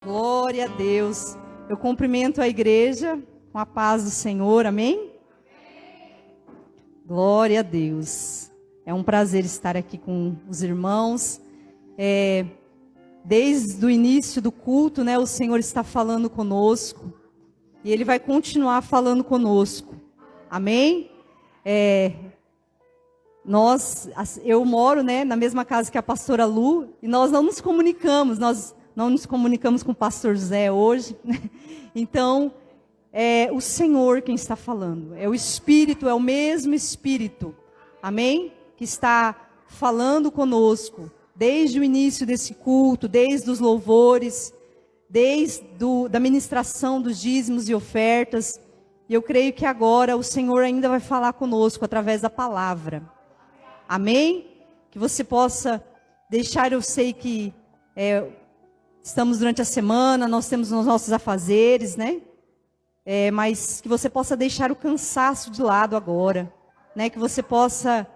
Glória a Deus. Eu cumprimento a igreja com a paz do Senhor, amém? Glória a Deus. É um prazer estar aqui com os irmãos. Desde o início do culto, o Senhor está falando conosco. E Ele vai continuar falando conosco. Amém? Eu moro, na mesma casa que a pastora Lu, e nós não nos comunicamos, com o pastor Zé hoje. Então, é o Senhor quem está falando. É o Espírito, é o mesmo Espírito. Amém? Que está falando conosco. Desde o início desse culto, desde os louvores, desde da ministração dos dízimos e ofertas. E eu creio que agora o Senhor ainda vai falar conosco através da palavra. Amém? Que você possa deixar, eu sei que estamos durante a semana, nós temos os nossos afazeres, mas que você possa deixar o cansaço de lado agora, que você possa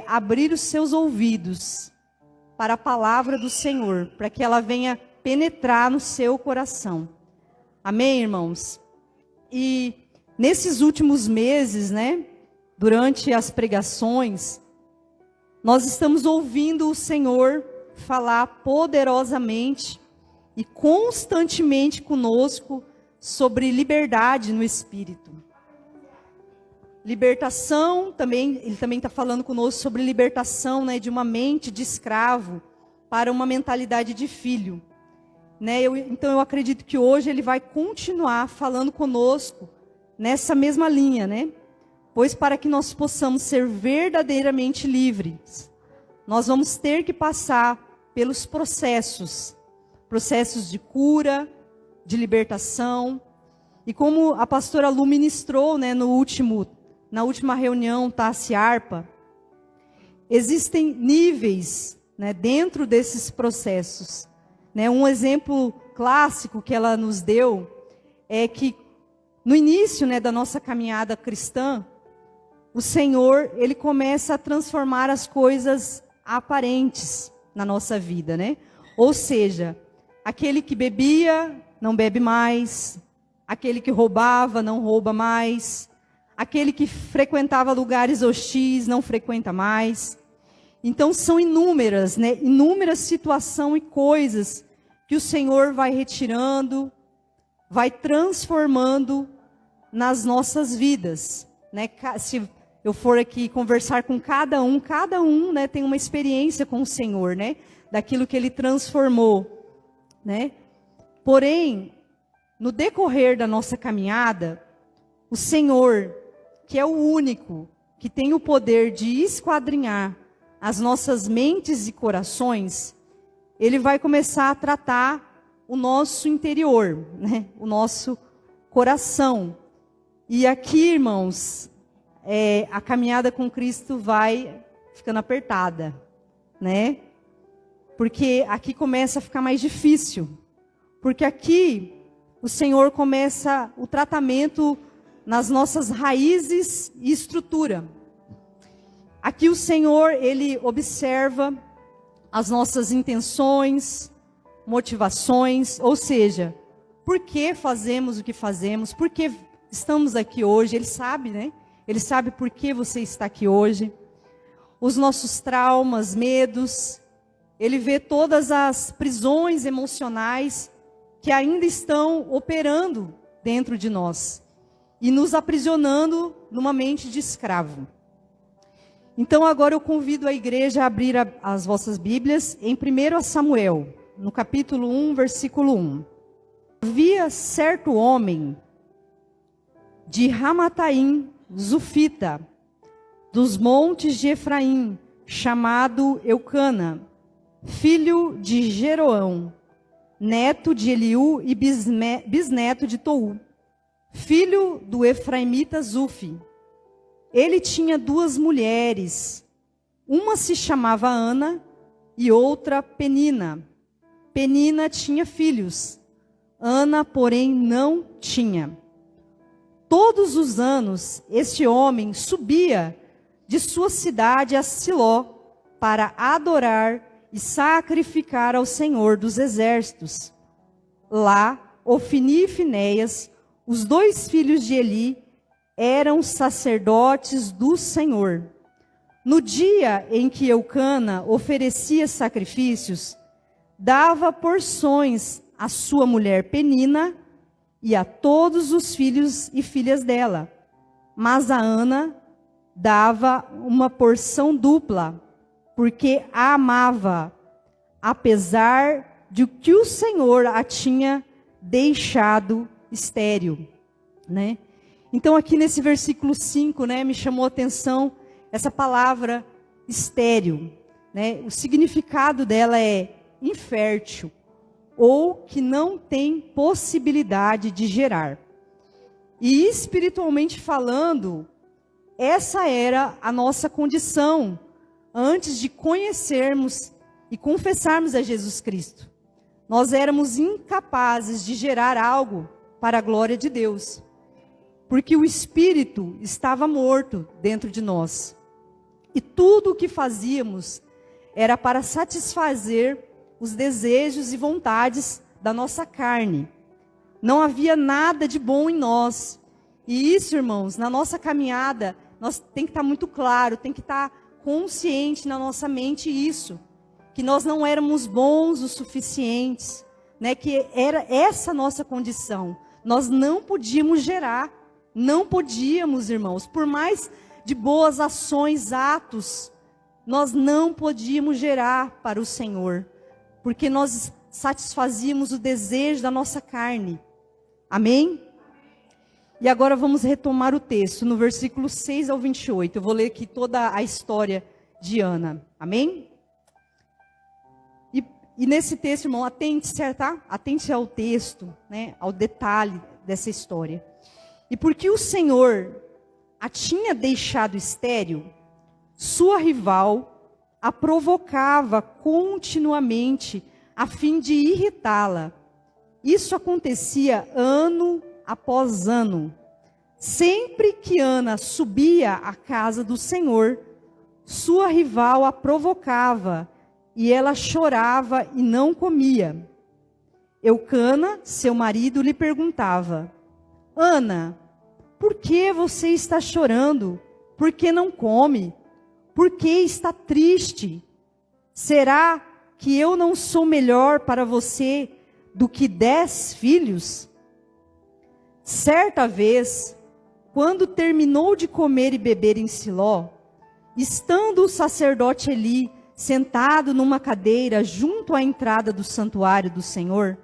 abrir os seus ouvidos para a palavra do Senhor, para que ela venha penetrar no seu coração. Amém, irmãos? E nesses últimos meses, durante as pregações, nós estamos ouvindo o Senhor falar poderosamente e constantemente conosco sobre liberdade no Espírito. Libertação, ele também está falando conosco sobre libertação, de uma mente de escravo para uma mentalidade de filho. Então eu acredito que hoje ele vai continuar falando conosco nessa mesma linha, Pois para que nós possamos ser verdadeiramente livres, nós vamos ter que passar pelos processos de cura, de libertação. E como a pastora Lu ministrou, na última reunião Tassi Arpa, existem níveis, dentro desses processos. Um exemplo clássico que ela nos deu é que no início, da nossa caminhada cristã, o Senhor, Ele começa a transformar as coisas aparentes na nossa vida, Ou seja, aquele que bebia, não bebe mais. Aquele que roubava, não rouba mais. Aquele que frequentava lugares hostis, não frequenta mais. Então são inúmeras situações e coisas que o Senhor vai retirando, vai transformando nas nossas vidas, Se eu for aqui conversar com cada um, tem uma experiência com o Senhor, daquilo que Ele transformou, Porém, no decorrer da nossa caminhada, o Senhor, que é o único que tem o poder de esquadrinhar as nossas mentes e corações, Ele vai começar a tratar o nosso interior, o nosso coração. E aqui, irmãos, a caminhada com Cristo vai ficando apertada, Porque aqui começa a ficar mais difícil. Porque aqui o Senhor começa o tratamento nas nossas raízes e estrutura. Aqui o Senhor, Ele observa as nossas intenções, motivações, ou seja, por que fazemos o que fazemos, por que estamos aqui hoje. Ele sabe, Ele sabe por que você está aqui hoje. Os nossos traumas, medos. Ele vê todas as prisões emocionais que ainda estão operando dentro de nós e nos aprisionando numa mente de escravo. Então agora eu convido a igreja a abrir as vossas Bíblias em 1 Samuel, no capítulo 1, versículo 1. Havia certo homem de Ramataim, Zufita, dos montes de Efraim, chamado Eucana, filho de Jeroão, neto de Eliú e bisneto de Tou, filho do efraimita Zufi. Ele tinha 2 mulheres, uma se chamava Ana e outra Penina. Penina tinha filhos, Ana, porém, não tinha. Todos os anos, este homem subia de sua cidade a Siló para adorar e sacrificar ao Senhor dos Exércitos. Lá, Ofni e Finéias, os 2 filhos de Eli, eram sacerdotes do Senhor. No dia em que Eucana oferecia sacrifícios, dava porções à sua mulher Penina e a todos os filhos e filhas dela. Mas a Ana dava uma porção dupla, porque a amava, apesar de que o Senhor a tinha deixado estéril, né? Então aqui nesse versículo 5, né, me chamou a atenção essa palavra estéril, né? O significado dela é infértil, ou que não tem possibilidade de gerar. E espiritualmente falando, essa era a nossa condição antes de conhecermos e confessarmos a Jesus Cristo. Nós éramos incapazes de gerar algo para a glória de Deus, porque o Espírito estava morto dentro de nós. E tudo o que fazíamos era para satisfazer os desejos e vontades da nossa carne. Não havia nada de bom em nós. E isso, irmãos, na nossa caminhada, nós tem que estar muito claro, tem que estar consciente na nossa mente isso, que nós não éramos bons o suficientes, né? Que era essa nossa condição. Nós não podíamos gerar, não podíamos, irmãos, por mais de boas ações, atos, nós não podíamos gerar para o Senhor, porque nós satisfazíamos o desejo da nossa carne. Amém? E agora vamos retomar o texto, no versículo 6 ao 28. Eu vou ler aqui toda a história de Ana. Amém? E nesse texto, irmão, atente-se, tá? Atente ao texto, né? Ao detalhe dessa história. E porque o Senhor a tinha deixado estéril, sua rival a provocava continuamente a fim de irritá-la. Isso acontecia ano após ano. Sempre que Ana subia à casa do Senhor, sua rival a provocava, e ela chorava e não comia. Eucana, seu marido, lhe perguntava: Ana, por que você está chorando? Por que não come? Por que está triste? Será que eu não sou melhor para você do que 10 filhos? Certa vez, quando terminou de comer e beber em Siló, estando o sacerdote Eli sentado numa cadeira junto à entrada do santuário do Senhor,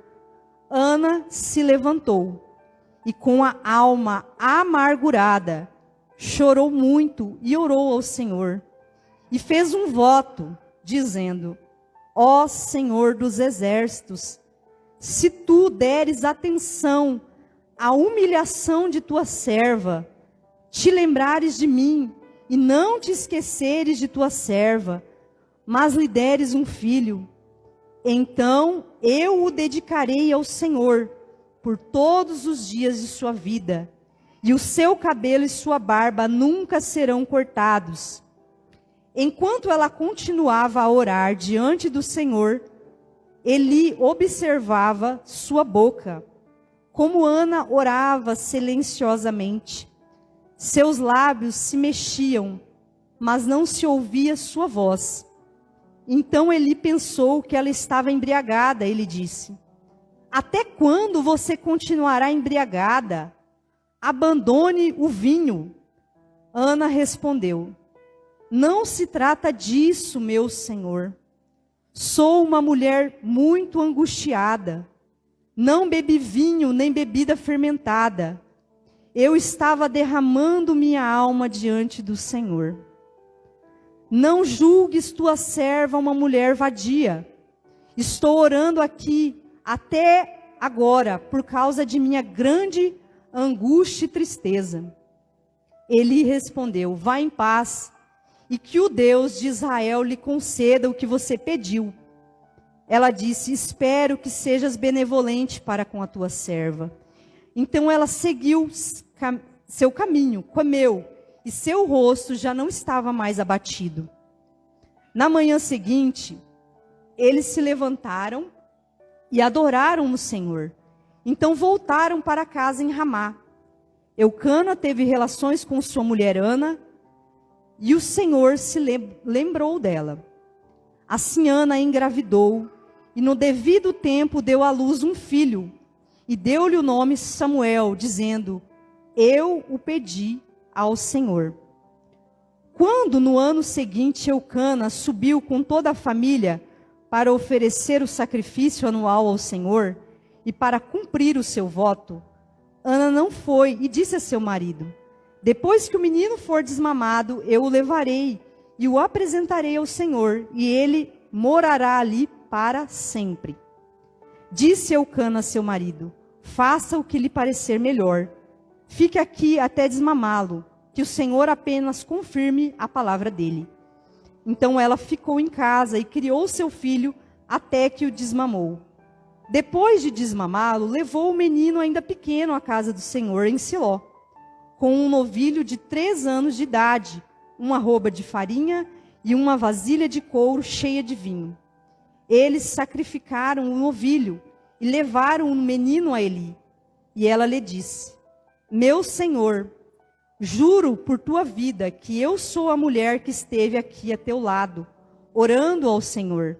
Ana se levantou e, com a alma amargurada, chorou muito e orou ao Senhor. E fez um voto, dizendo: Ó Senhor dos exércitos, se tu deres atenção à humilhação de tua serva, te lembrares de mim e não te esqueceres de tua serva, mas lhe deres um filho, então eu o dedicarei ao Senhor por todos os dias de sua vida, e o seu cabelo e sua barba nunca serão cortados. Enquanto ela continuava a orar diante do Senhor, Eli observava sua boca, como Ana orava silenciosamente. Seus lábios se mexiam, mas não se ouvia sua voz. Então Eli pensou que ela estava embriagada. Ele disse: Até quando você continuará embriagada? Abandone o vinho. Ana respondeu: Não se trata disso, meu senhor. Sou uma mulher muito angustiada. Não bebi vinho nem bebida fermentada. Eu estava derramando minha alma diante do Senhor. Não julgues tua serva uma mulher vadia. Estou orando aqui até agora por causa de minha grande angústia e tristeza. Ele respondeu: Vá em paz, e que o Deus de Israel lhe conceda o que você pediu. Ela disse: Espero que sejas benevolente para com a tua serva. Então ela seguiu seu caminho, comeu, e seu rosto já não estava mais abatido. Na manhã seguinte, eles se levantaram, e adoraram o Senhor. Então voltaram para casa em Ramá. Eucana teve relações com sua mulher Ana, e o Senhor se lembrou dela. Assim Ana engravidou, e no devido tempo deu à luz um filho, e deu-lhe o nome Samuel, dizendo: eu o pedi ao Senhor. Quando no ano seguinte Eucana subiu com toda a família para oferecer o sacrifício anual ao Senhor e para cumprir o seu voto, Ana não foi e disse a seu marido: depois que o menino for desmamado, eu o levarei e o apresentarei ao Senhor, e ele morará ali para sempre. Disse Eucana a seu marido: faça o que lhe parecer melhor. Fique aqui até desmamá-lo, que o Senhor apenas confirme a palavra dele. Então ela ficou em casa e criou seu filho até que o desmamou. Depois de desmamá-lo, levou o menino ainda pequeno à casa do Senhor em Siló, com um novilho de 3 anos de idade, uma arroba de farinha e uma vasilha de couro cheia de vinho. Eles sacrificaram o novilho e levaram o menino a Eli. E ela lhe disse: meu senhor, juro por tua vida que eu sou a mulher que esteve aqui a teu lado, orando ao Senhor.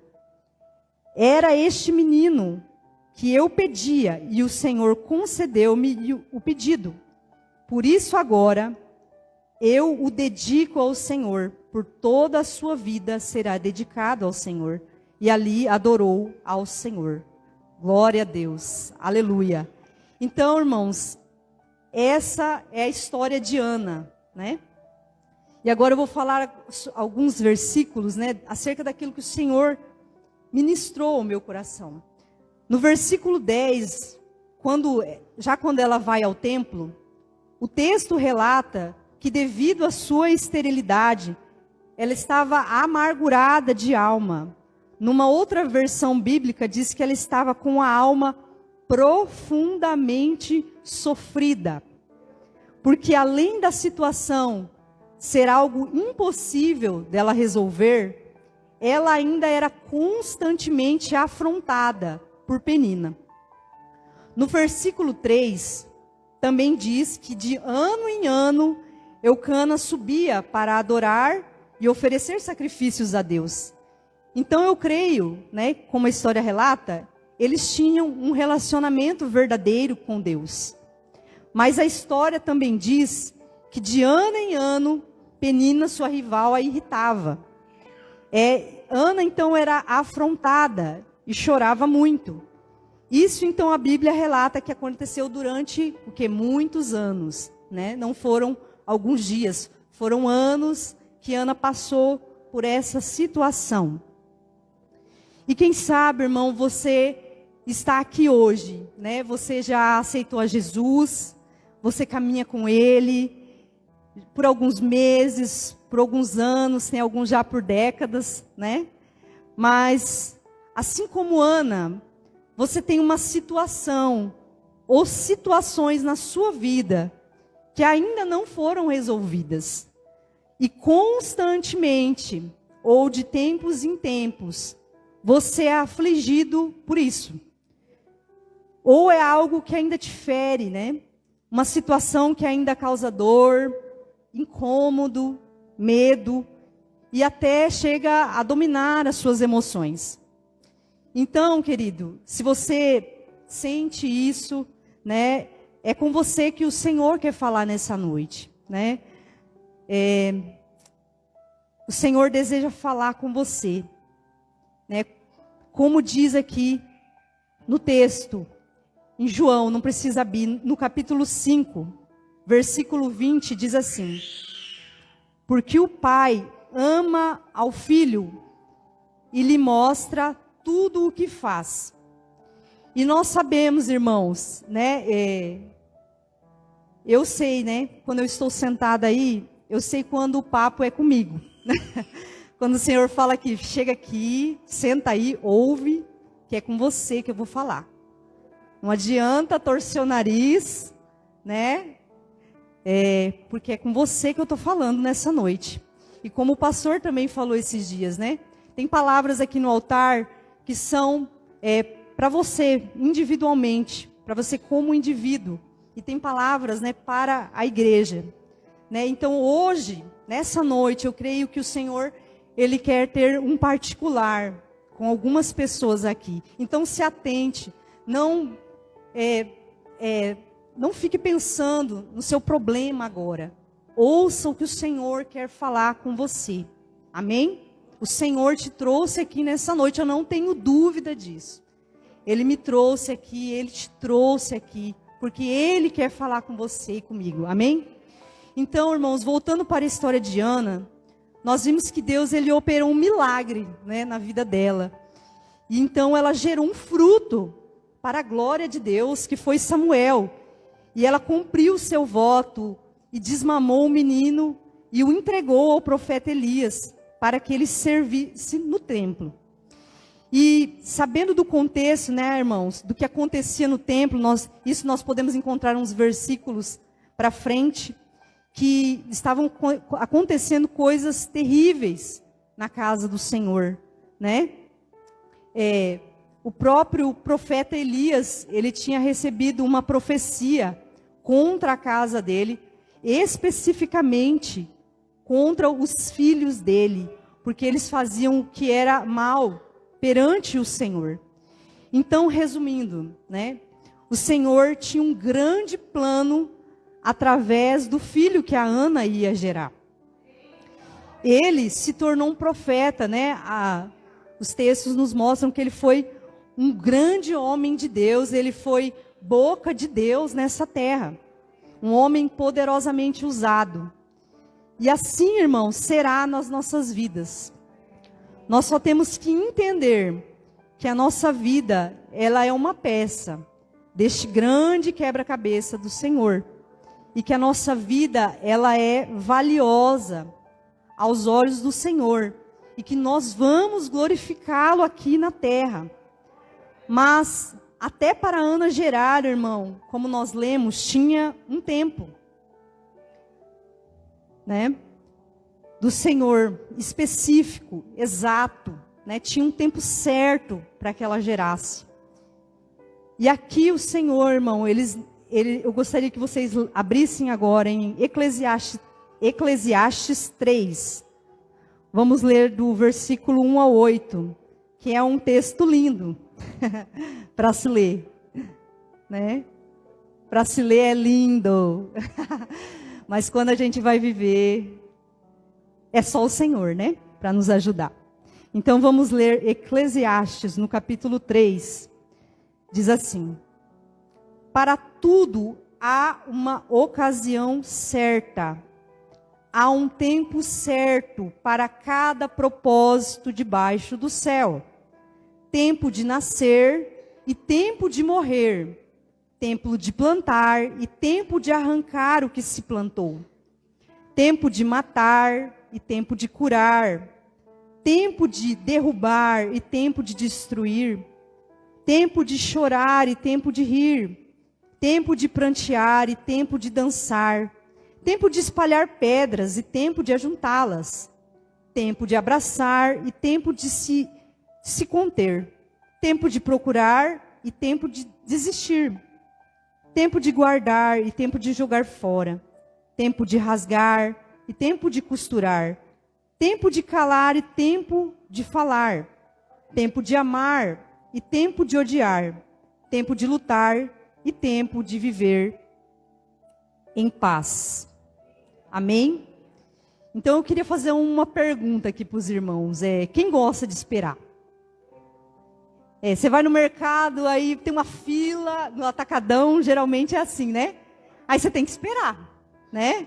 Era este menino que eu pedia, e o Senhor concedeu-me o pedido. Por isso agora eu o dedico ao Senhor, por toda a sua vida será dedicado ao Senhor. E ali adorou ao Senhor. Glória a Deus, aleluia. Então, irmãos, essa é a história de Ana, né? E agora eu vou falar alguns versículos, né, acerca daquilo que o Senhor ministrou ao meu coração. No versículo 10, quando ela vai ao templo, o texto relata que devido à sua esterilidade, ela estava amargurada de alma. Numa outra versão bíblica diz que ela estava com a alma profundamente sofrida, porque além da situação ser algo impossível dela resolver, ela ainda era constantemente afrontada por Penina. No versículo 3, também diz que de ano em ano, Eucana subia para adorar e oferecer sacrifícios a Deus. Então eu creio, né, como a história relata, eles tinham um relacionamento verdadeiro com Deus. Mas a história também diz que de ano em ano, Penina, sua rival, a irritava. Ana então era afrontada e chorava muito. Isso então a Bíblia relata que aconteceu durante muitos anos, né? Não foram alguns dias, foram anos que Ana passou por essa situação. E quem sabe, irmão, você está aqui hoje, né? Você já aceitou a Jesus, você caminha com Ele por alguns meses, por alguns anos, tem alguns já por décadas, né? Mas, assim como Ana, você tem uma situação ou situações na sua vida que ainda não foram resolvidas. E constantemente, ou de tempos em tempos, você é afligido por isso. Ou é algo que ainda te fere, né? Uma situação que ainda causa dor, incômodo, medo, e até chega a dominar as suas emoções. Então, querido, se você sente isso, né? É com você que o Senhor quer falar nessa noite, né? O Senhor deseja falar com você, né? Como diz aqui no texto, em João, não precisa abrir, no capítulo 5, versículo 20, diz assim: porque o Pai ama ao Filho e lhe mostra tudo o que faz. E nós sabemos, irmãos, né? Eu sei, né? Quando eu estou sentada aí, eu sei quando o papo é comigo. Quando o Senhor fala que chega aqui, senta aí, ouve, que é com você que eu vou falar. Não adianta torcer o nariz, né? Porque é com você que eu estou falando nessa noite. E como o pastor também falou esses dias, né? Tem palavras aqui no altar que são para você individualmente, para você como indivíduo. E tem palavras, né, para a igreja. Né? Então hoje, nessa noite, eu creio que o Senhor, Ele quer ter um particular com algumas pessoas aqui. Então se atente, não fique pensando no seu problema agora. Ouça o que o Senhor quer falar com você. Amém? O Senhor te trouxe aqui nessa noite, eu não tenho dúvida disso. Ele me trouxe aqui, Ele te trouxe aqui, porque Ele quer falar com você e comigo. Amém? Então, irmãos, voltando para a história de Ana, nós vimos que Deus, Ele operou um milagre, né, na vida dela. E então ela gerou um fruto para a glória de Deus, que foi Samuel. E ela cumpriu o seu voto e desmamou o menino e o entregou ao profeta Elias, para que ele servisse no templo. E sabendo do contexto, né, irmãos, do que acontecia no templo, nós podemos encontrar uns versículos para frente, que estavam acontecendo coisas terríveis na casa do Senhor, né? O próprio profeta Elias, ele tinha recebido uma profecia contra a casa dele, especificamente contra os filhos dele, porque eles faziam o que era mal perante o Senhor. Então, resumindo, né, o Senhor tinha um grande plano através do filho que a Ana ia gerar. Ele se tornou um profeta, né? Os textos nos mostram que ele foi um grande homem de Deus, ele foi boca de Deus nessa terra. Um homem poderosamente usado. E assim, irmãos, será nas nossas vidas. Nós só temos que entender que a nossa vida, ela é uma peça deste grande quebra-cabeça do Senhor. E que a nossa vida, ela é valiosa aos olhos do Senhor. E que nós vamos glorificá-lo aqui na terra. Mas, até para Ana gerar, irmão, como nós lemos, tinha um tempo, né, do Senhor, específico, exato, né, tinha um tempo certo para que ela gerasse. E aqui o Senhor, irmão, eu gostaria que vocês abrissem agora em Eclesiastes 3. Vamos ler do versículo 1 ao 8, que é um texto lindo para se ler, né? Para se ler é lindo, mas quando a gente vai viver, é só o Senhor, né? Para nos ajudar. Então vamos ler Eclesiastes no capítulo 3. Diz assim: para tudo há uma ocasião certa, há um tempo certo para cada propósito debaixo do céu. Tempo de nascer e tempo de morrer. Tempo de plantar e tempo de arrancar o que se plantou. Tempo de matar e tempo de curar. Tempo de derrubar e tempo de destruir. Tempo de chorar e tempo de rir. Tempo de prantear e tempo de dançar. Tempo de espalhar pedras e tempo de ajuntá-las. Tempo de abraçar e tempo de se conter. Tempo de procurar e tempo de desistir. Tempo de guardar e tempo de jogar fora. Tempo de rasgar e tempo de costurar. Tempo de calar e tempo de falar. Tempo de amar e tempo de odiar. Tempo de lutar e tempo de viver em paz. Amém? Então eu queria fazer uma pergunta aqui para os irmãos. Quem gosta de esperar? Você vai no mercado, aí tem uma fila, no atacadão, geralmente é assim, né? Aí você tem que esperar, né?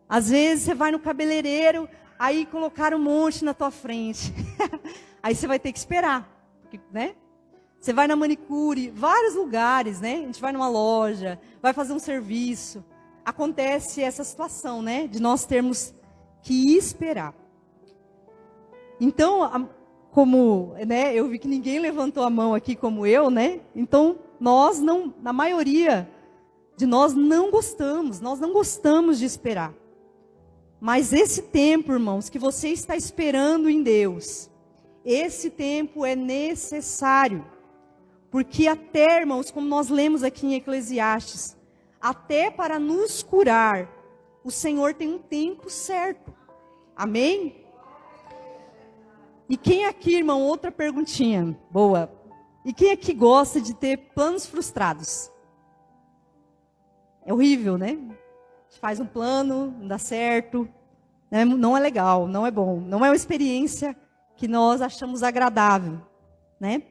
Às vezes você vai no cabeleireiro, aí colocaram um monte na tua frente. Aí você vai ter que esperar, né? Você vai na manicure, vários lugares, né? A gente vai numa loja, vai fazer um serviço. Acontece essa situação, né? De nós termos que esperar. Então, como, né, eu vi que ninguém levantou a mão aqui como eu, né? Então, na maioria de nós não gostamos de esperar. Mas esse tempo, irmãos, que você está esperando em Deus, esse tempo é necessário. Porque até, irmãos, como nós lemos aqui em Eclesiastes, até para nos curar, o Senhor tem um tempo certo. Amém? E quem aqui, irmão, outra perguntinha, boa. E quem aqui gosta de ter planos frustrados? É horrível, né? A gente faz um plano, não dá certo, né? Não é legal, não é bom, não é uma experiência que nós achamos agradável, né?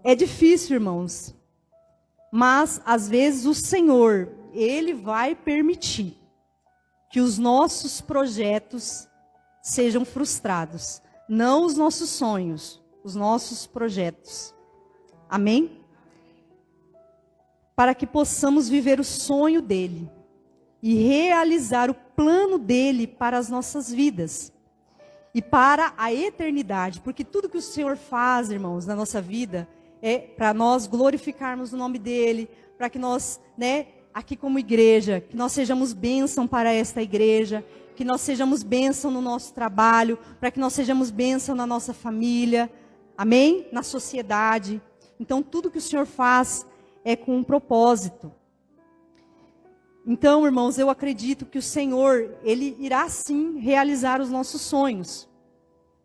É difícil, irmãos, mas às vezes o Senhor, Ele vai permitir que os nossos projetos sejam frustrados. Não os nossos sonhos, os nossos projetos. Amém? Para que possamos viver o sonho dEle e realizar o plano dEle para as nossas vidas e para a eternidade. Porque tudo que o Senhor faz, irmãos, na nossa vida é para nós glorificarmos o nome dEle, para que nós, né, aqui como igreja, que nós sejamos bênção para esta igreja, que nós sejamos bênção no nosso trabalho, para que nós sejamos bênção na nossa família, amém? Na sociedade. Então, tudo que o Senhor faz é com um propósito. Então, irmãos, eu acredito que o Senhor, Ele irá sim realizar os nossos sonhos.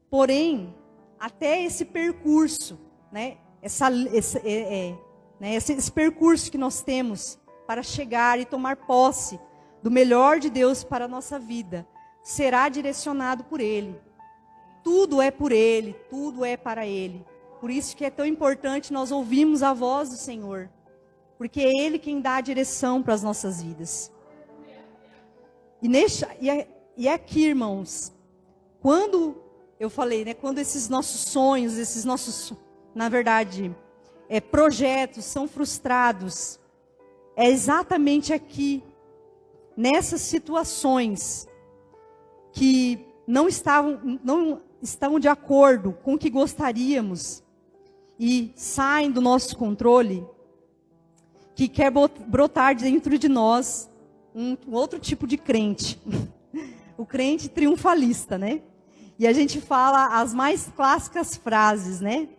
Porém, até esse percurso, né? Esse percurso que nós temos para chegar e tomar posse do melhor de Deus para a nossa vida, será direcionado por Ele. Tudo é por Ele, tudo é para Ele. Por isso que é tão importante nós ouvirmos a voz do Senhor, porque é Ele quem dá a direção para as nossas vidas. E aqui, irmãos, quando eu falei, né, quando esses nossos sonhos, esses nossos, na verdade, projetos são frustrados, é exatamente aqui, nessas situações que não estão de acordo com o que gostaríamos e saem do nosso controle, que quer brotar dentro de nós um outro tipo de crente, o crente triunfalista, né? E a gente fala as mais clássicas frases, né?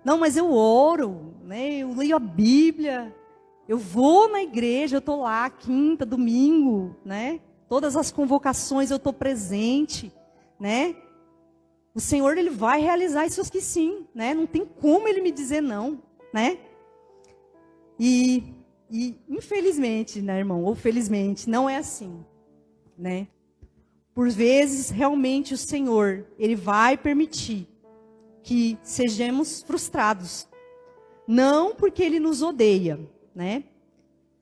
Não, mas eu oro, né? Eu leio a Bíblia, eu vou na igreja, eu estou lá quinta, domingo, né? Todas as convocações eu estou presente, né? O Senhor, Ele vai realizar isso aqui sim, né? Não tem como Ele me dizer não, né? E infelizmente, né, irmão, ou felizmente, não é assim, né? Por vezes, realmente, o Senhor, Ele vai permitir que sejamos frustrados. Não porque Ele nos odeia, né?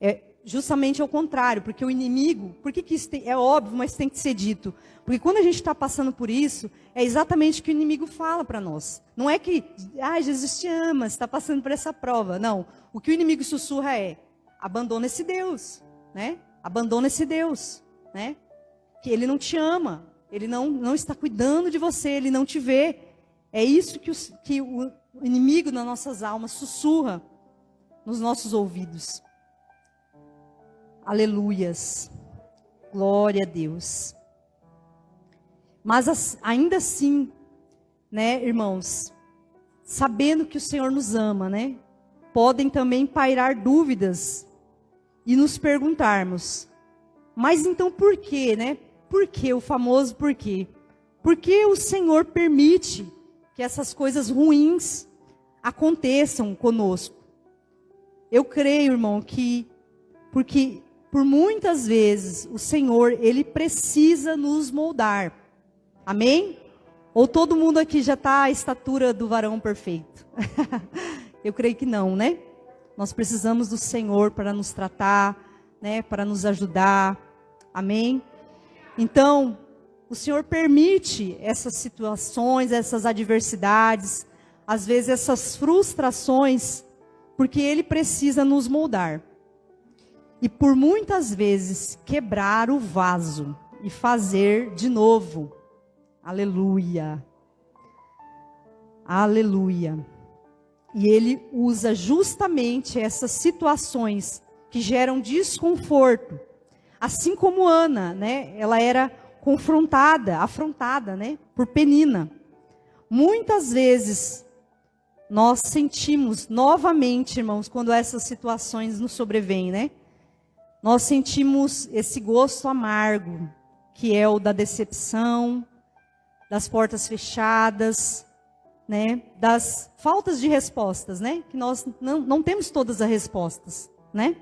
É justamente ao contrário, porque o inimigo, por que isso é óbvio, mas tem que ser dito? Porque quando a gente está passando por isso, é exatamente o que o inimigo fala para nós. Não é que, Jesus te ama, você está passando por essa prova. Não, o que o inimigo sussurra é, abandona esse Deus, né? Abandona esse Deus, né? Que Ele não te ama, Ele não está cuidando de você, Ele não te vê. É isso que o inimigo nas nossas almas sussurra nos nossos ouvidos. Aleluias. Glória a Deus. Mas ainda assim, né, irmãos, sabendo que o Senhor nos ama, né, podem também pairar dúvidas e nos perguntarmos, mas então por quê, né? Por quê? O famoso por quê? Por que o Senhor permite que essas coisas ruins aconteçam conosco? Eu creio, irmão, que porque por muitas vezes o Senhor, Ele precisa nos moldar. Amém? Ou todo mundo aqui já está à estatura do varão perfeito? Eu creio que não, né? Nós precisamos do Senhor para nos tratar, né? Para nos ajudar. Amém? Então, o Senhor permite essas situações, essas adversidades, às vezes essas frustrações, porque Ele precisa nos moldar. E por muitas vezes quebrar o vaso e fazer de novo. Aleluia. Aleluia. E Ele usa justamente essas situações que geram desconforto. Assim como Ana, né? Ela era afrontada, né? Por Penina. Muitas vezes nós sentimos novamente, irmãos, quando essas situações nos sobrevêm, né? Nós sentimos esse gosto amargo, que é o da decepção, das portas fechadas, né? Das faltas de respostas, né? Que nós não temos todas as respostas, né?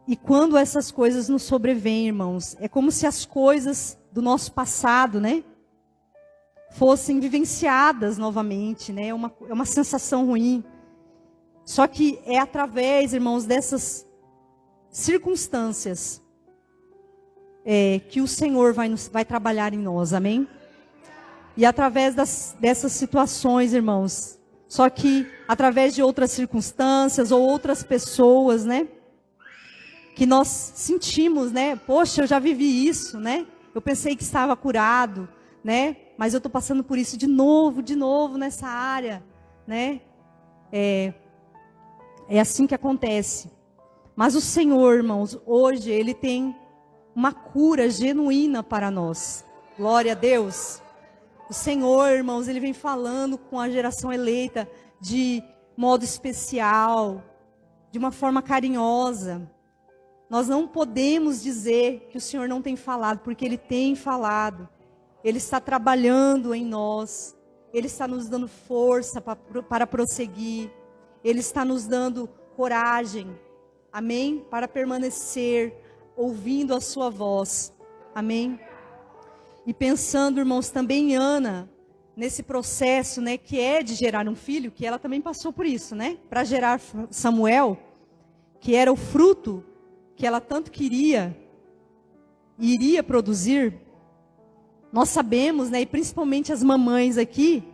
E quando essas coisas nos sobrevêm, irmãos, é como se as coisas do nosso passado, né? Fossem vivenciadas novamente, né? É uma sensação ruim. Só que é através, irmãos, dessas circunstâncias que o Senhor vai trabalhar em nós, amém? E através dessas situações, irmãos, só que através de outras circunstâncias ou outras pessoas, né? Que nós sentimos, né? Poxa, eu já vivi isso, né? Eu pensei que estava curado, né? Mas eu estou passando por isso de novo nessa área, né? É assim que acontece. Mas o Senhor, irmãos, hoje Ele tem uma cura genuína para nós. Glória a Deus. O Senhor, irmãos, Ele vem falando com a geração eleita de modo especial, de uma forma carinhosa. Nós não podemos dizer que o Senhor não tem falado, porque Ele tem falado. Ele está trabalhando em nós. Ele está nos dando força para prosseguir. Ele está nos dando coragem, amém? Para permanecer ouvindo a sua voz, amém? E pensando, irmãos, também em Ana, nesse processo, né, que é de gerar um filho, que ela também passou por isso, né? Para gerar Samuel, que era o fruto que ela tanto queria e iria produzir. Nós sabemos, né, e principalmente as mamães aqui,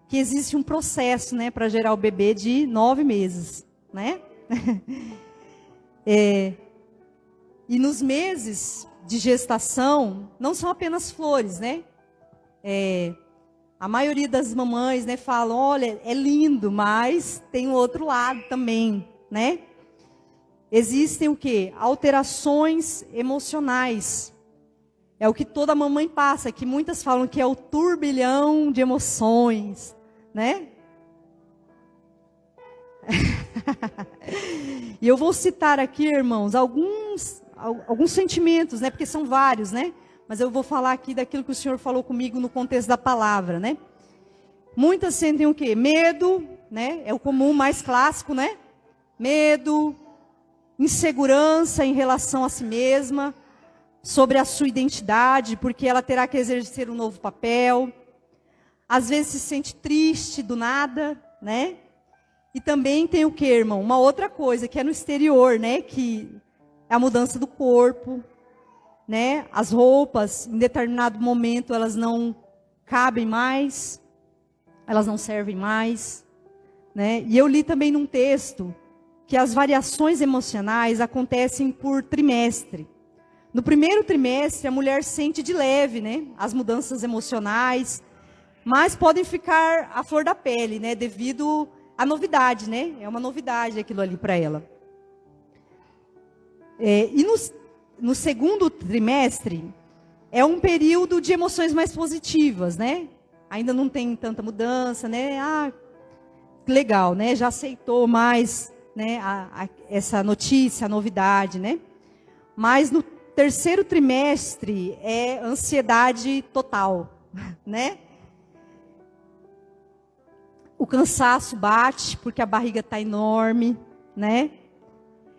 que existe um processo, né, para gerar o bebê de 9 meses, né? E nos meses de gestação, não são apenas flores, né? A maioria das mamães, né, falam, olha, é lindo, mas tem o outro lado também, né? Existem o quê? Alterações emocionais. É o que toda mamãe passa, que muitas falam que é o turbilhão de emoções, né? E eu vou citar aqui, irmãos, alguns sentimentos, né? Porque são vários, né? Mas eu vou falar aqui daquilo que o Senhor falou comigo no contexto da palavra, né? Muitas sentem o quê? Medo, né? É o comum mais clássico, né? Medo, insegurança em relação a si mesma, sobre a sua identidade, porque ela terá que exercer um novo papel. Às vezes se sente triste do nada, né? E também tem o que, irmão? Uma outra coisa, que é no exterior, né? Que é a mudança do corpo, né? As roupas, em determinado momento, elas não cabem mais, elas não servem mais, né? E eu li também num texto que as variações emocionais acontecem por trimestre. No primeiro trimestre, a mulher sente de leve, né, as mudanças emocionais, mas podem ficar à flor da pele, né, devido à novidade, né? É uma novidade aquilo ali para ela. E no segundo trimestre, é um período de emoções mais positivas, né? Ainda não tem tanta mudança, né? Ah, legal, né? Já aceitou mais, né, essa notícia, a novidade, né? Mas no terceiro trimestre é ansiedade total, né? O cansaço bate porque a barriga está enorme, né?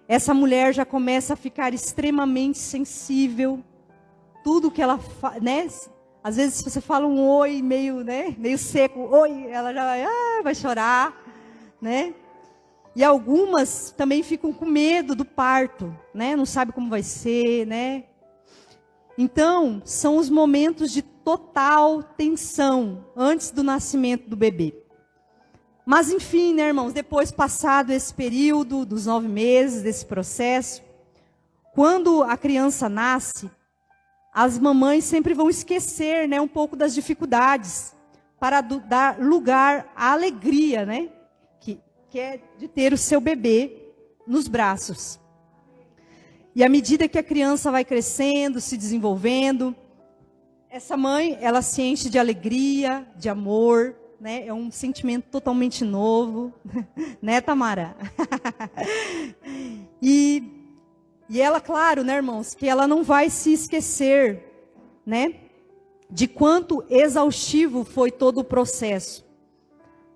Essa mulher já começa a ficar extremamente sensível. Tudo que ela faz, né? Às vezes se você fala um oi meio, né, meio seco, oi, ela já vai chorar, né? E algumas também ficam com medo do parto, né? Não sabe como vai ser, né? Então, são os momentos de total tensão antes do nascimento do bebê. Mas enfim, né, irmãos, depois passado esse período dos 9 meses, desse processo, quando a criança nasce, as mamães sempre vão esquecer, né, um pouco das dificuldades, para dar lugar à alegria, né? Que é de ter o seu bebê nos braços. E à medida que a criança vai crescendo, se desenvolvendo, essa mãe, ela se enche de alegria, de amor, né? É um sentimento totalmente novo, né, Tamara? E ela, claro, né, irmãos, que ela não vai se esquecer, né, de quanto exaustivo foi todo o processo.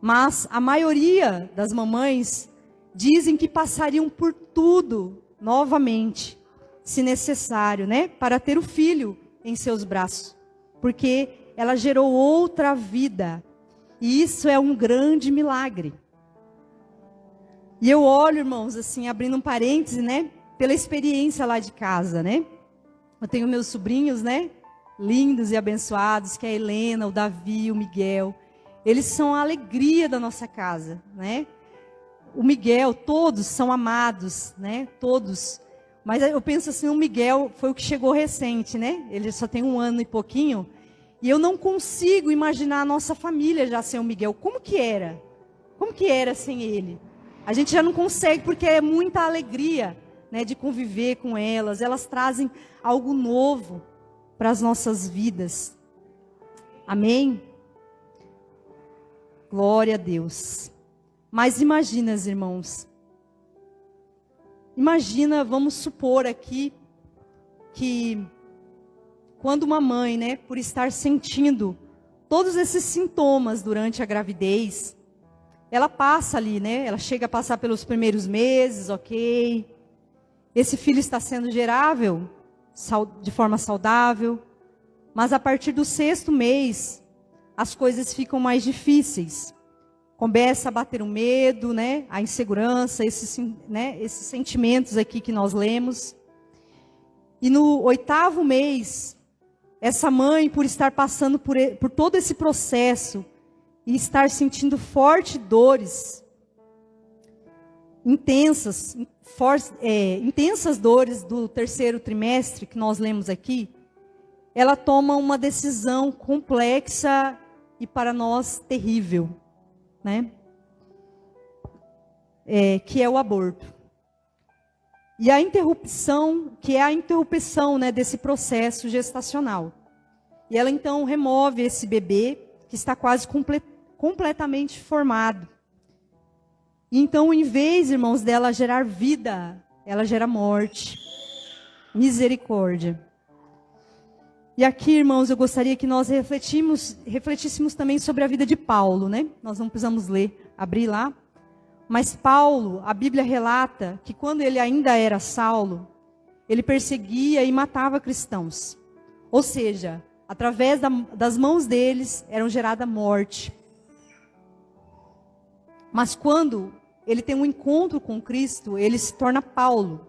Mas a maioria das mamães dizem que passariam por tudo novamente, se necessário, né, para ter o filho em seus braços, porque ela gerou outra vida, e isso é um grande milagre. E eu olho, irmãos, assim, abrindo um parêntese, né, pela experiência lá de casa, né, eu tenho meus sobrinhos, né, lindos e abençoados, que é a Helena, o Davi, o Miguel, eles são a alegria da nossa casa, né, o Miguel, todos são amados, né, todos. Mas eu penso assim, o Miguel foi o que chegou recente, né? Ele só tem 1 ano e pouquinho. E eu não consigo imaginar a nossa família já sem o Miguel. Como que era? Como que era sem ele? A gente já não consegue, porque é muita alegria, né, de conviver com elas. Elas trazem algo novo para as nossas vidas. Amém? Glória a Deus. Mas imagina, irmãos. Imagina, vamos supor aqui, que quando uma mãe, né, por estar sentindo todos esses sintomas durante a gravidez, ela passa ali, né, ela chega a passar pelos primeiros meses, ok, esse filho está sendo gerável de forma saudável, mas a partir do 6º mês, as coisas ficam mais difíceis. Começa a bater o medo, né, a insegurança, esses sentimentos aqui que nós lemos. E no 8º mês, essa mãe, por estar passando por todo esse processo e estar sentindo fortes dores, intensas dores do 3º trimestre, que nós lemos aqui, ela toma uma decisão complexa e para nós terrível, né? Que é o aborto. E a interrupção, que é a interrupção, né, desse processo gestacional. E ela então remove esse bebê, que está quase completamente formado. E então, em vez, irmãos, dela gerar vida, ela gera morte. Misericórdia. E aqui, irmãos, eu gostaria que nós refletíssemos também sobre a vida de Paulo, né? Nós não precisamos abrir lá. Mas Paulo, a Bíblia relata que quando ele ainda era Saulo, ele perseguia e matava cristãos. Ou seja, através das mãos deles eram gerada morte. Mas quando ele tem um encontro com Cristo, ele se torna Paulo.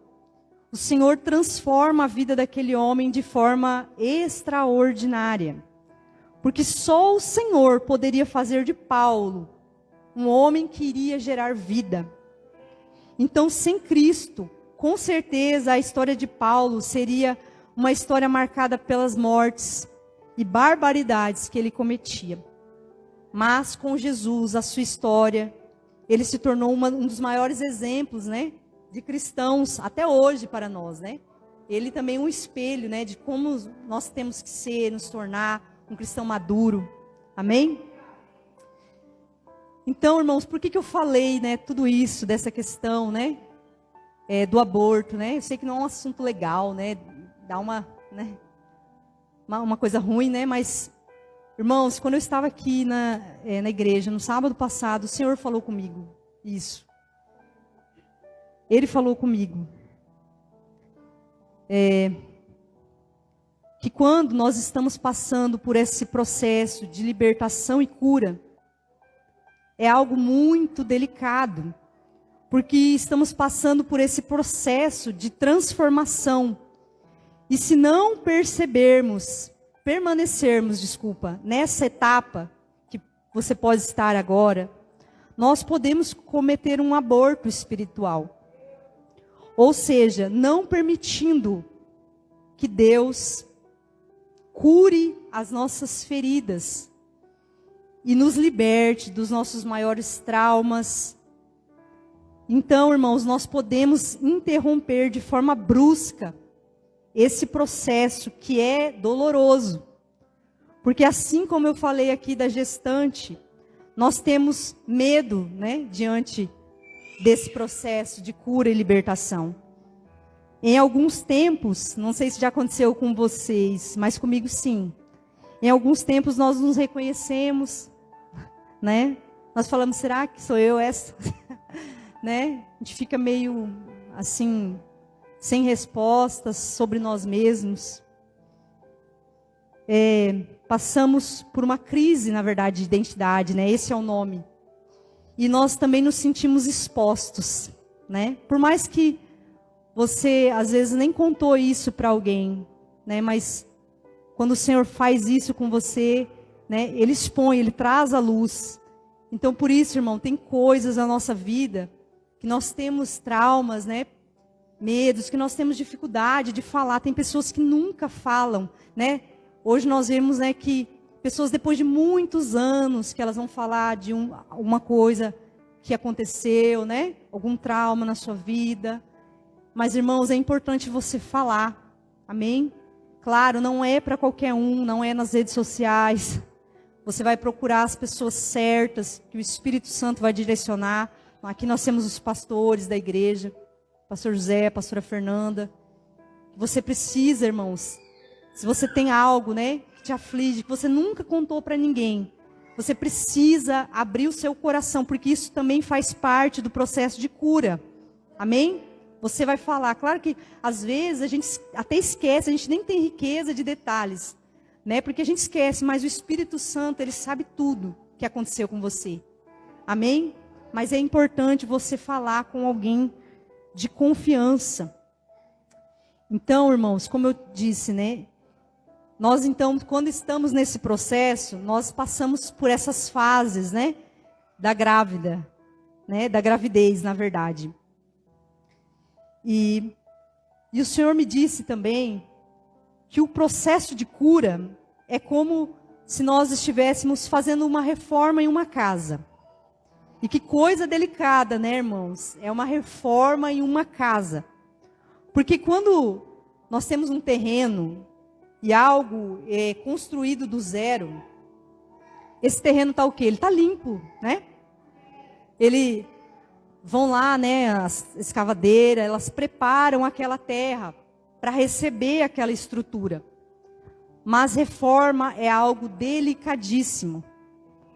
O Senhor transforma a vida daquele homem de forma extraordinária. Porque só o Senhor poderia fazer de Paulo um homem que iria gerar vida. Então, sem Cristo, com certeza a história de Paulo seria uma história marcada pelas mortes e barbaridades que ele cometia. Mas com Jesus, a sua história, ele se tornou um dos maiores exemplos, né, de cristãos até hoje para nós, né? Ele também é um espelho, né, de como nós temos que ser, nos tornar um cristão maduro. Amém? Então, irmãos, por que eu falei, né, tudo isso, dessa questão, né, do aborto, né? Eu sei que não é um assunto legal, né? Dá uma coisa ruim, né? Mas, irmãos, quando eu estava aqui na igreja, no sábado passado, o Senhor falou comigo isso. Ele falou comigo. Que quando nós estamos passando por esse processo de libertação e cura, é algo muito delicado, porque estamos passando por esse processo de transformação. E se não permanecermos, nessa etapa que você pode estar agora, nós podemos cometer um aborto espiritual. Ou seja, não permitindo que Deus cure as nossas feridas e nos liberte dos nossos maiores traumas. Então, irmãos, nós podemos interromper de forma brusca esse processo que é doloroso. Porque assim como eu falei aqui da gestante, nós temos medo, né, diante desse processo de cura e libertação. Em alguns tempos, não sei se já aconteceu com vocês, mas comigo sim. Em alguns tempos nós nos reconhecemos, né? Nós falamos, será que sou eu essa? Né? A gente fica meio assim, sem respostas sobre nós mesmos. Passamos por uma crise, na verdade, de identidade, né? Esse é o nome. E nós também nos sentimos expostos, né? Por mais que você, às vezes, nem contou isso para alguém, né? Mas quando o Senhor faz isso com você, né? Ele expõe, Ele traz à luz. Então, por isso, irmão, tem coisas na nossa vida que nós temos traumas, né? Medos, que nós temos dificuldade de falar. Tem pessoas que nunca falam, né? Hoje nós vemos, né, que pessoas depois de muitos anos que elas vão falar de uma coisa que aconteceu, né? Algum trauma na sua vida. Mas, irmãos, é importante você falar. Amém? Claro, não é para qualquer um, não é nas redes sociais. Você vai procurar as pessoas certas, que o Espírito Santo vai direcionar. Aqui nós temos os pastores da igreja, pastor José, pastora Fernanda. Você precisa, irmãos, se você tem algo, né, que te aflige, que você nunca contou para ninguém, você precisa abrir o seu coração, porque isso também faz parte do processo de cura. Amém? Você vai falar. Claro que às vezes a gente até esquece, a gente nem tem riqueza de detalhes, né? Porque a gente esquece, mas o Espírito Santo, ele sabe tudo que aconteceu com você. Amém? Mas é importante você falar com alguém de confiança. Então, irmãos, como eu disse, né? Nós, então, quando estamos nesse processo, nós passamos por essas fases, né? Da grávida, né? Da gravidez, na verdade. E o Senhor me disse também que o processo de cura é como se nós estivéssemos fazendo uma reforma em uma casa. E que coisa delicada, né, irmãos? É uma reforma em uma casa. Porque quando nós temos um terreno e algo é construído do zero, esse terreno está o quê? Ele está limpo, né? Vão lá, né, as escavadeiras, elas preparam aquela terra para receber aquela estrutura. Mas reforma é algo delicadíssimo.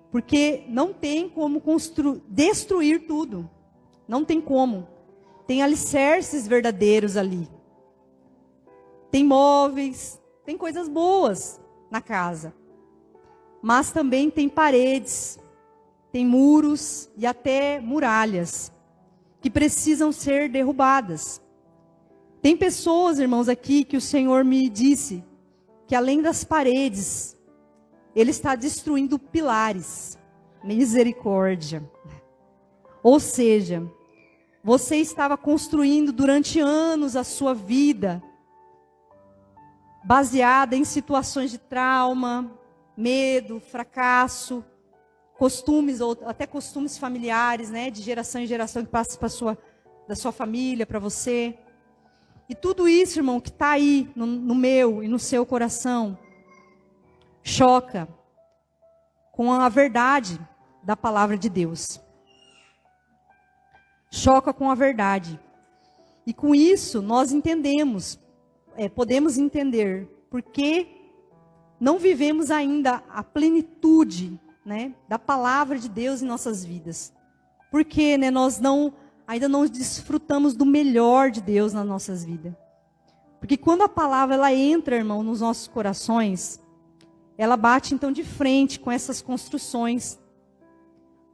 Porque não tem como destruir tudo. Não tem como. Tem alicerces verdadeiros ali. Tem móveis, tem coisas boas na casa. Mas também tem paredes, tem muros e até muralhas que precisam ser derrubadas. Tem pessoas, irmãos, aqui que o Senhor me disse que além das paredes, Ele está destruindo pilares. Misericórdia. Ou seja, você estava construindo durante anos a sua vida baseada em situações de trauma, medo, fracasso, costumes ou até costumes familiares, né, de geração em geração que passa da sua família para você. E tudo isso, irmão, que está aí no meu e no seu coração, choca com a verdade da palavra de Deus. Choca com a verdade. E com isso nós entendemos, podemos entender porque não vivemos ainda a plenitude, né, da palavra de Deus em nossas vidas. Porque, né, nós ainda não desfrutamos do melhor de Deus nas nossas vidas. Porque quando a palavra ela entra, irmão, nos nossos corações, ela bate então de frente com essas construções.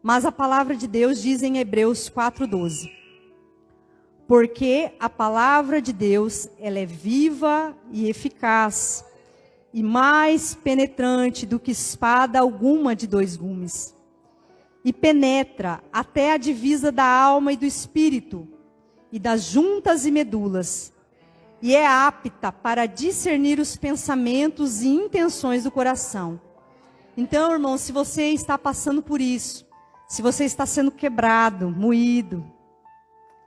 Mas a palavra de Deus diz em Hebreus 4:12. Porque a palavra de Deus, ela é viva e eficaz, e mais penetrante do que espada alguma de 2 gumes. E penetra até a divisa da alma e do espírito, e das juntas e medulas, e é apta para discernir os pensamentos e intenções do coração. Então, irmão, se você está passando por isso, se você está sendo quebrado, moído,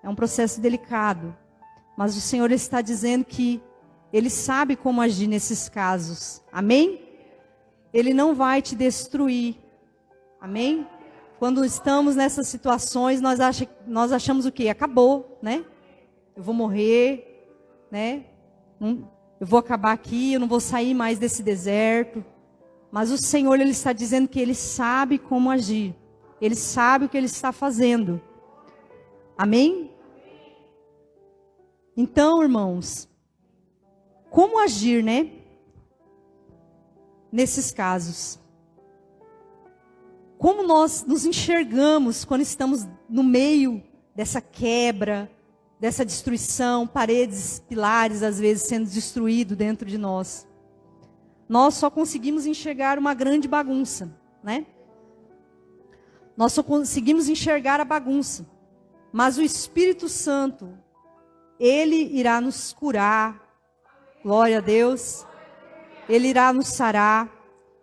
é um processo delicado, mas o Senhor está dizendo que Ele sabe como agir nesses casos, amém? Ele não vai te destruir, amém? quando estamos nessas situações, nós achamos o quê? Acabou, né? Eu vou morrer, né? Eu vou acabar aqui, eu não vou sair mais desse deserto. Mas o Senhor, Ele está dizendo que Ele sabe como agir. Ele sabe o que Ele está fazendo. Amém? Então, irmãos, como agir, né? Nesses casos. Como nós nos enxergamos quando estamos no meio dessa quebra, dessa destruição, paredes, pilares, às vezes sendo destruído dentro de nós. Nós só conseguimos enxergar uma grande bagunça, né? Nós só conseguimos enxergar a bagunça. Mas o Espírito Santo, Ele irá nos curar. Glória a Deus. Ele irá nos sarar.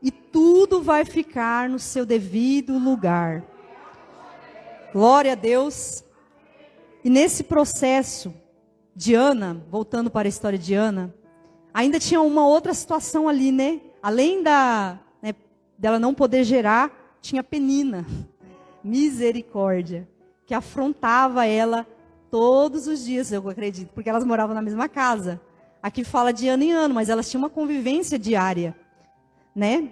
E tudo vai ficar no seu devido lugar. Glória a Deus. E nesse processo de Ana, voltando para a história de Ana, ainda tinha uma outra situação ali, né? Além dela não poder gerar, tinha Penina, misericórdia, que afrontava ela todos os dias, eu acredito, porque elas moravam na mesma casa. Aqui fala de ano em ano, mas elas tinham uma convivência diária, né?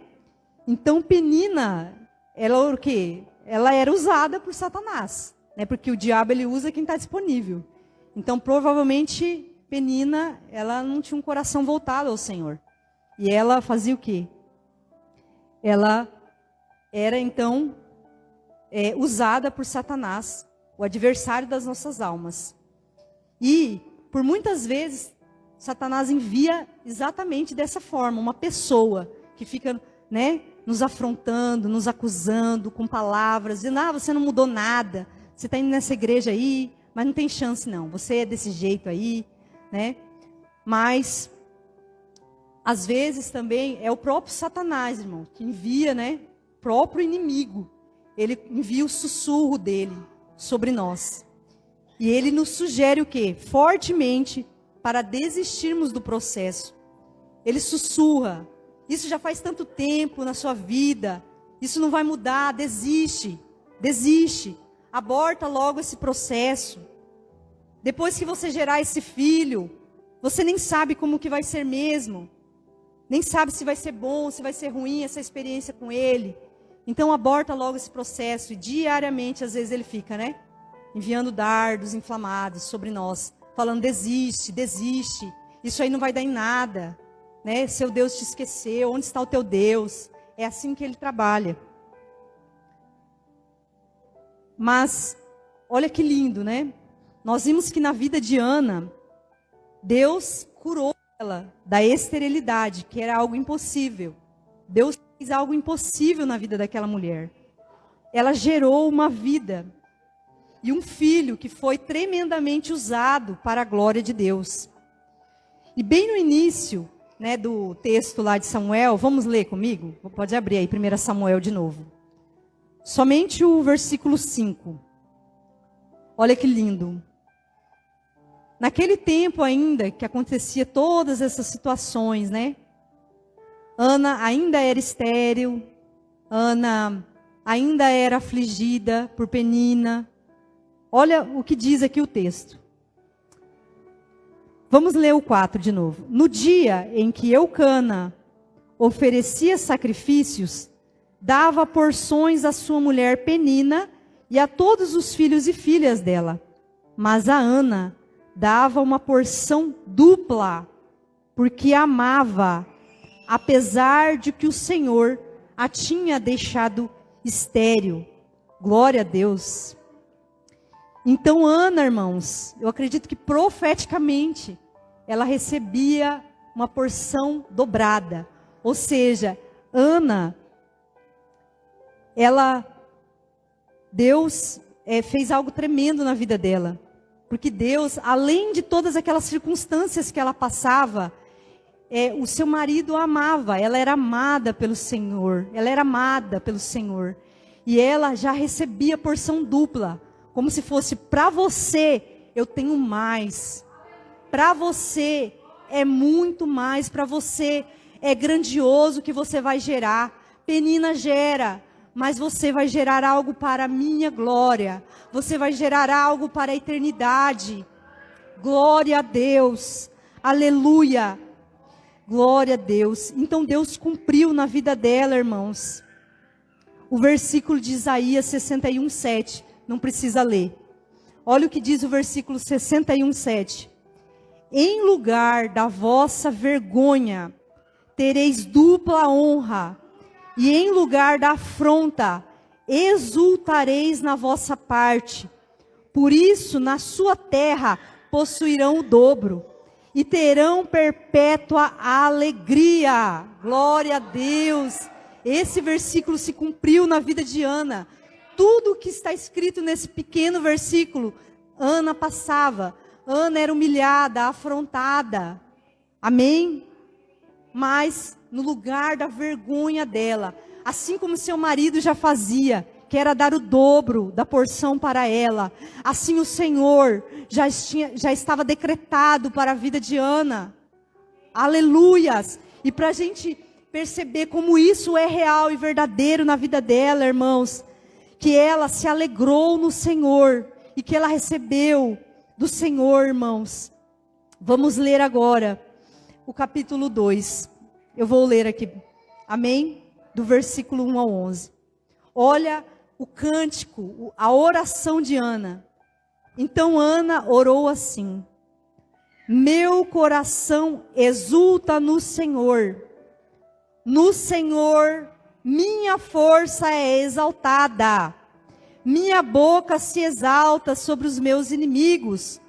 Então Penina, ela o quê? Ela era usada por Satanás, né? Porque o diabo ele usa quem está disponível. Então provavelmente Penina, ela não tinha um coração voltado ao Senhor. E ela fazia o quê? Ela era então usada por Satanás, o adversário das nossas almas. E por muitas vezes Satanás envia exatamente dessa forma, uma pessoa que fica, né, nos afrontando, nos acusando com palavras, dizendo, você não mudou nada, você está indo nessa igreja aí, mas não tem chance não, você é desse jeito aí, né? Mas, às vezes também é o próprio Satanás, irmão, que envia, né, o próprio inimigo, ele envia o sussurro dele sobre nós. E ele nos sugere o quê? Fortemente, para desistirmos do processo. Ele sussurra, isso já faz tanto tempo na sua vida, isso não vai mudar, desiste, aborta logo esse processo. Depois que você gerar esse filho, você nem sabe como que vai ser mesmo, nem sabe se vai ser bom, se vai ser ruim essa experiência com ele. Então aborta logo esse processo, e diariamente às vezes ele fica, né, enviando dardos inflamados sobre nós, falando desiste, isso aí não vai dar em nada, né? Seu Deus te esqueceu, onde está o teu Deus? É assim que ele trabalha. Mas, olha que lindo, né? Nós vimos que na vida de Ana, Deus curou ela da esterilidade, que era algo impossível. Deus fez algo impossível na vida daquela mulher. Ela gerou uma vida e um filho que foi tremendamente usado para a glória de Deus. E bem no início, né, do texto lá de Samuel, vamos ler comigo? Pode abrir aí, 1 Samuel de novo. Somente o versículo 5. Olha que lindo. Naquele tempo ainda que acontecia todas essas situações, né? Ana ainda era estéril, Ana ainda era afligida por Penina. Olha o que diz aqui o texto. Vamos ler o 4 de novo. No dia em que Eucana oferecia sacrifícios, dava porções à sua mulher Penina e a todos os filhos e filhas dela. Mas a Ana dava uma porção dupla, porque amava, apesar de que o Senhor a tinha deixado estéril. Glória a Deus. Então Ana, irmãos, eu acredito que profeticamente ela recebia uma porção dobrada. Ou seja, Ana, Deus fez algo tremendo na vida dela. Porque Deus, além de todas aquelas circunstâncias que ela passava, o seu marido a amava, ela era amada pelo Senhor, e ela já recebia porção dupla, como se fosse, para você, eu tenho mais, para você é muito mais, para você é grandioso o que você vai gerar. Penina gera, mas você vai gerar algo para a minha glória. Você vai gerar algo para a eternidade. Glória a Deus. Aleluia. Glória a Deus. Então Deus cumpriu na vida dela, irmãos. O versículo de Isaías 61:7. Não precisa ler. Olha o que diz o versículo 61:7. Em lugar da vossa vergonha, tereis dupla honra, e em lugar da afronta, exultareis na vossa parte. Por isso, na sua terra, possuirão o dobro, e terão perpétua alegria. Glória a Deus. Esse versículo se cumpriu na vida de Ana. Tudo que está escrito nesse pequeno versículo, Ana passava. Ana era humilhada, afrontada. Amém? Mas no lugar da vergonha dela, assim como seu marido já fazia, que era dar o dobro da porção para ela, assim o Senhor já estava decretado para a vida de Ana. Aleluias! E para a gente perceber como isso é real e verdadeiro na vida dela, irmãos, que ela se alegrou no Senhor e que ela recebeu do Senhor, irmãos. Vamos ler agora o capítulo 2. Eu vou ler aqui, amém? Do versículo 1 ao 11. Olha o cântico, a oração de Ana. Então Ana orou assim: meu coração exulta no Senhor minha força é exaltada. Minha boca se exalta sobre os meus inimigos,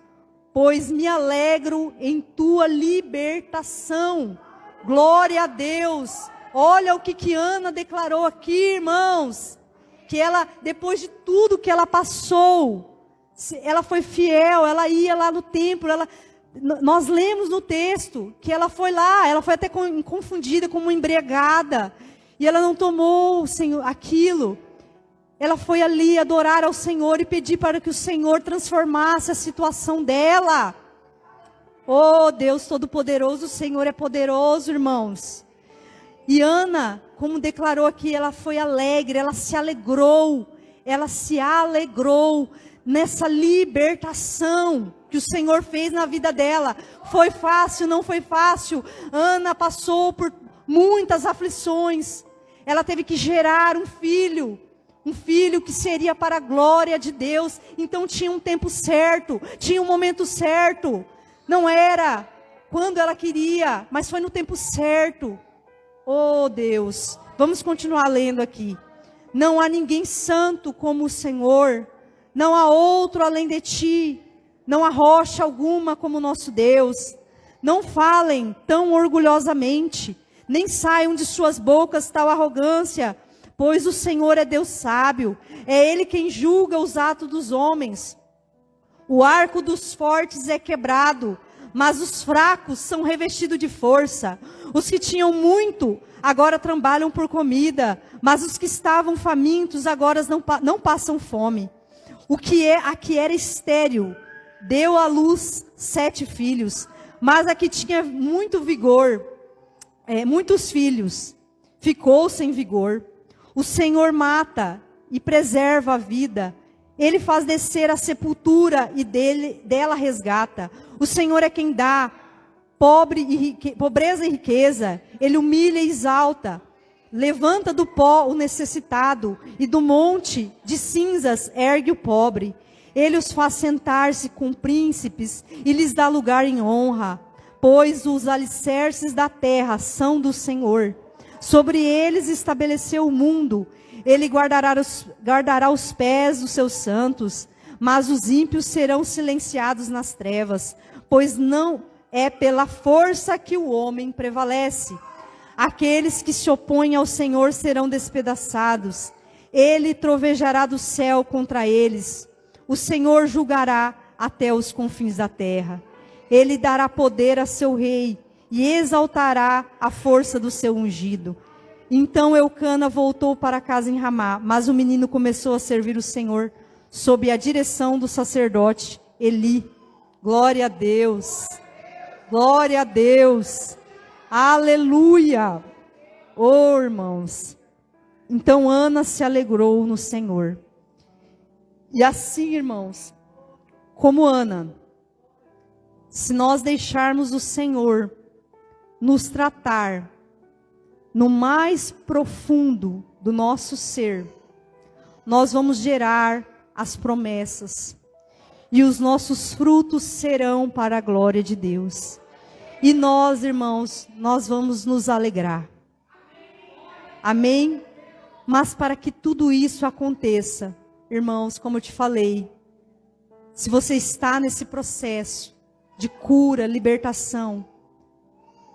pois me alegro em tua libertação. Glória a Deus. Olha o que Ana declarou aqui, irmãos. Que ela, depois de tudo que ela passou, ela foi fiel, ela ia lá no templo, nós lemos no texto que ela foi lá, ela foi até confundida como embriagada, e ela não tomou, Senhor, aquilo. Ela foi ali adorar ao Senhor e pedir para que o Senhor transformasse a situação dela. Oh, Deus Todo-Poderoso, o Senhor é poderoso, irmãos. E Ana, como declarou aqui, ela foi alegre, ela se alegrou nessa libertação que o Senhor fez na vida dela. Foi fácil, não foi fácil. Ana passou por muitas aflições. Ela teve que gerar um filho que seria para a glória de Deus. Então tinha um tempo certo, tinha um momento certo. Não era quando ela queria, mas foi no tempo certo. Oh Deus, vamos continuar lendo aqui. Não há ninguém santo como o Senhor, não há outro além de ti, não há rocha alguma como o nosso Deus. Não falem tão orgulhosamente, nem saiam de suas bocas tal arrogância, pois o Senhor é Deus sábio, é Ele quem julga os atos dos homens. O arco dos fortes é quebrado, mas os fracos são revestidos de força. Os que tinham muito, agora trabalham por comida, mas os que estavam famintos, agora não passam fome. A que era estéril, deu à luz 7 filhos, mas a que tinha muito vigor, muitos filhos, ficou sem vigor. O Senhor mata e preserva a vida. Ele faz descer a sepultura e dela resgata. O Senhor é quem dá pobreza e riqueza. Ele humilha e exalta. Levanta do pó o necessitado e do monte de cinzas ergue o pobre. Ele os faz sentar-se com príncipes e lhes dá lugar em honra. Pois os alicerces da terra são do Senhor. Sobre eles estabeleceu o mundo. Ele guardará os pés dos seus santos, mas os ímpios serão silenciados nas trevas, pois não é pela força que o homem prevalece. Aqueles que se opõem ao Senhor serão despedaçados. Ele trovejará do céu contra eles. O Senhor julgará até os confins da terra. Ele dará poder a seu rei e exaltará a força do seu ungido. Então Eucana voltou para casa em Ramá, mas o menino começou a servir o Senhor sob a direção do sacerdote Eli. Glória a Deus. Glória a Deus. Aleluia. Oh, irmãos. Então Ana se alegrou no Senhor. E assim, irmãos, como Ana, se nós deixarmos o Senhor nos tratar no mais profundo do nosso ser, nós vamos gerar as promessas. E os nossos frutos serão para a glória de Deus. E nós, irmãos, nós vamos nos alegrar. Amém? Mas para que tudo isso aconteça, irmãos, como eu te falei, se você está nesse processo de cura, libertação,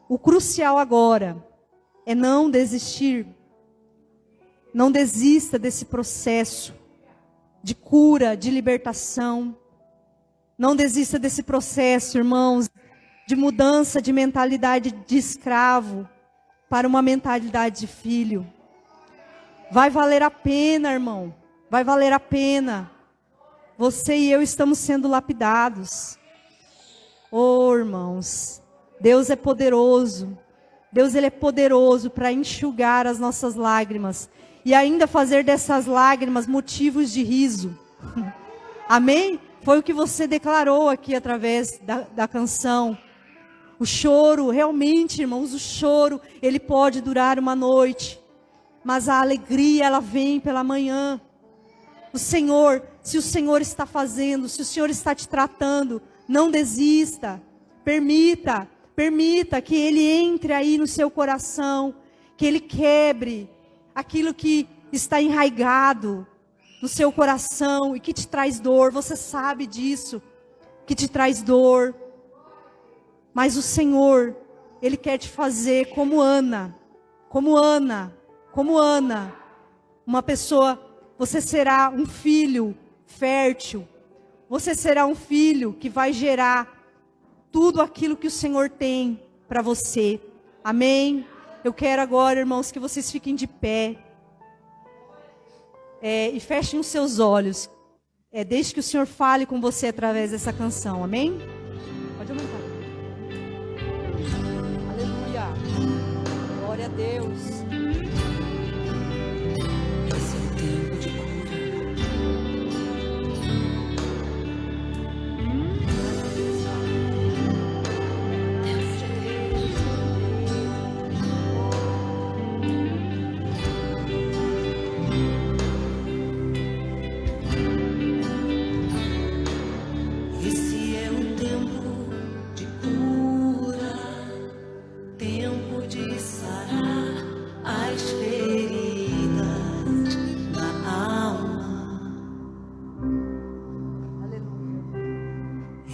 o crucial agora é não desistir. Não desista desse processo de cura, de libertação. Não desista desse processo, irmãos, de mudança de mentalidade de escravo para uma mentalidade de filho. Vai valer a pena, irmão. Vai valer a pena. Você e eu estamos sendo lapidados. Oh, irmãos, Deus é poderoso. Deus, Ele é poderoso para enxugar as nossas lágrimas e ainda fazer dessas lágrimas motivos de riso. Amém? Foi o que você declarou aqui através da canção. O choro, realmente, irmãos, o choro, ele pode durar uma noite, mas a alegria, ela vem pela manhã. O Senhor, se o Senhor está fazendo, se o Senhor está te tratando, não desista. Permita que Ele entre aí no seu coração, que Ele quebre aquilo que está enraizado no seu coração e que te traz dor. Você sabe disso, que te traz dor. Mas o Senhor, Ele quer te fazer como Ana. Uma pessoa, você será um filho fértil. Você será um filho que vai gerar tudo aquilo que o Senhor tem para você. Amém? Eu quero agora, irmãos, que vocês fiquem de pé. E fechem os seus olhos. Desde que o Senhor fale com você através dessa canção. Amém? Pode aumentar. Aleluia. Glória a Deus. Esse é o tempo de cura. Esse é o tempo de cura, tempo de sarar as feridas da alma.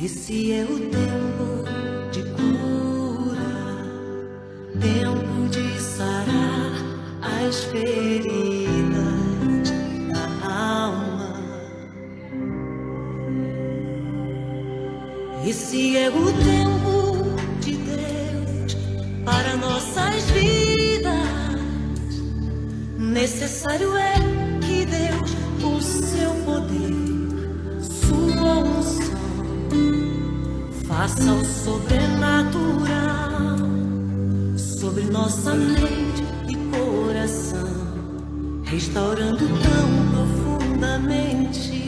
Esse é o tempo de cura, tempo de sarar as feridas da alma. Esse é o tempo de Deus para nossas vidas. Necessário é que Deus, com seu poder, sua unção, faça o sobrenatural sobre nossa mente e coração, restaurando tão profundamente